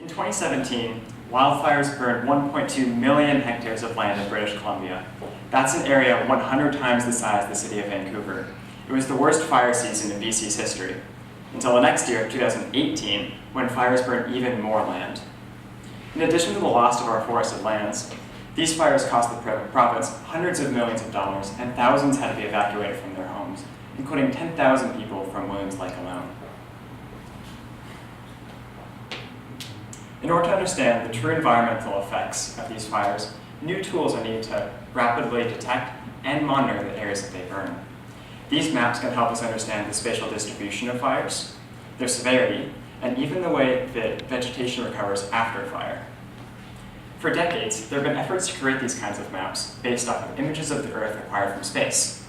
In 2017, wildfires burned 1.2 million hectares of land in British Columbia. That's an area 100 times the size of the city of Vancouver. It was the worst fire season in BC's history, until the next year, 2018, when fires burned even more land. In addition to the loss of our forested lands, these fires cost the province hundreds of millions of dollars, and thousands had to be evacuated from their homes, including 10,000 people from Williams Lake alone. In order to understand the true environmental effects of these fires, new tools are needed to rapidly detect and monitor the areas that they burn. These maps can help us understand the spatial distribution of fires, their severity, and even the way that vegetation recovers after a fire. For decades, there have been efforts to create these kinds of maps based off of images of the Earth acquired from space.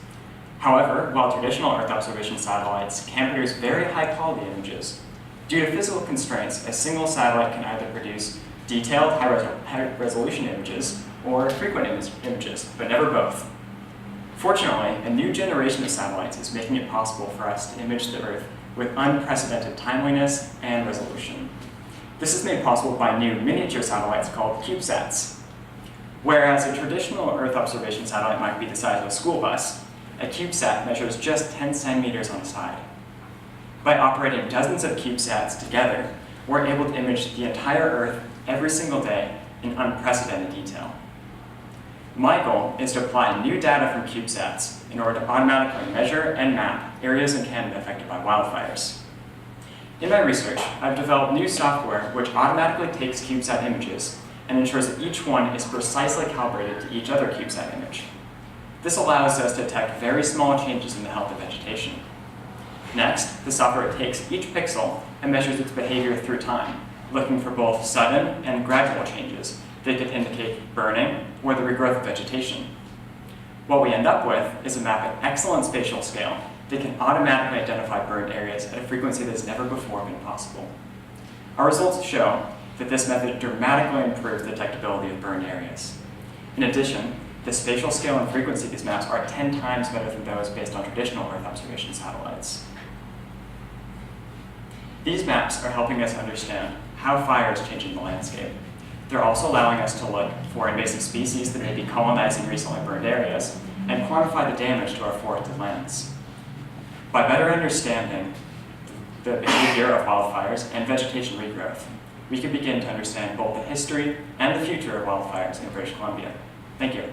However, while traditional Earth observation satellites can produce very high-quality images, due to physical constraints, a single satellite can either produce detailed, high-resolution images or frequent images, but never both. Fortunately, a new generation of satellites is making it possible for us to image the Earth with unprecedented timeliness and resolution. This is made possible by new miniature satellites called CubeSats. Whereas a traditional Earth observation satellite might be the size of a school bus, a CubeSat measures just 10 centimeters on a side. By operating dozens of CubeSats together, we're able to image the entire Earth every single day in unprecedented detail. My goal is to apply new data from CubeSats in order to automatically measure and map areas in Canada affected by wildfires. In my research, I've developed new software which automatically takes CubeSat images and ensures that each one is precisely calibrated to each other CubeSat image. This allows us to detect very small changes in the health of vegetation. Next, the software takes each pixel and measures its behavior through time, looking for both sudden and gradual changes that can indicate burning or the regrowth of vegetation. What we end up with is a map at excellent spatial scale that can automatically identify burned areas at a frequency that has never before been possible. Our results show that this method dramatically improves the detectability of burned areas. In addition, the spatial scale and frequency of these maps are 10 times better than those based on traditional Earth observation satellites. These maps are helping us understand how fire is changing the landscape. They're also allowing us to look for invasive species that may be colonizing recently burned areas and quantify the damage to our forested lands. By better understanding the behavior of wildfires and vegetation regrowth, we can begin to understand both the history and the future of wildfires in British Columbia. Thank you.